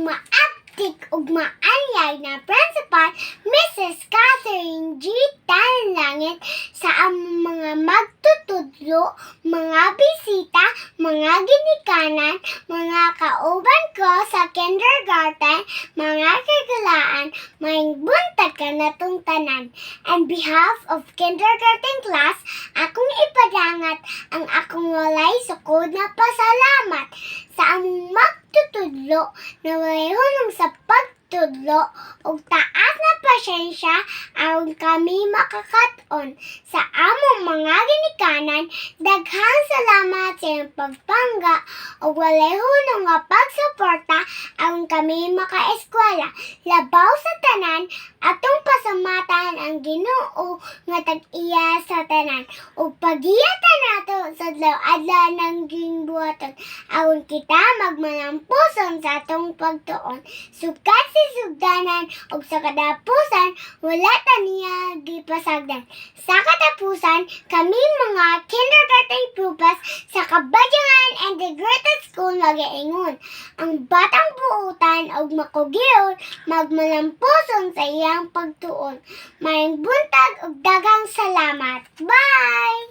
maaktik ug maanyay na Principal Mrs. Catherine G. Tanlangit sa among mga magtutudlo, mga bisita, mga ginikanan, mga kauban ko sa kindergarten, mga kagalaan, maayong buntag kanatong tanan. On behalf of kindergarten class, akong ipadangat ang akong walay sukod na pasalamat sa among magtutudlo na walay hunong sa pagtudlo ug taas na pasyensya aron kami makakaton sa among mga ginikanan. Daghang salamat sa iyong pagpangga ug walay hunong nga pagsuporta aron kami makaeskwela. Labaw sa tanan, atong pasamatan ang Ginoo nga tag-iya sa tanan ug pagiyatan nato sa adlaw ng gingbuhaton aron kita magmanampuson sa atong pagtuon. Sukat si sugdanan ug sa kadapusan wala ta niya gipasagdan. Sa katapusan, kami mga kindergarten pupils sa Kabadyangan Integrated School magaingon ang batang buutan ug makugion magmalampuson sa iyang pagtuon. Maayong buntag ug daghang salamat. Bye!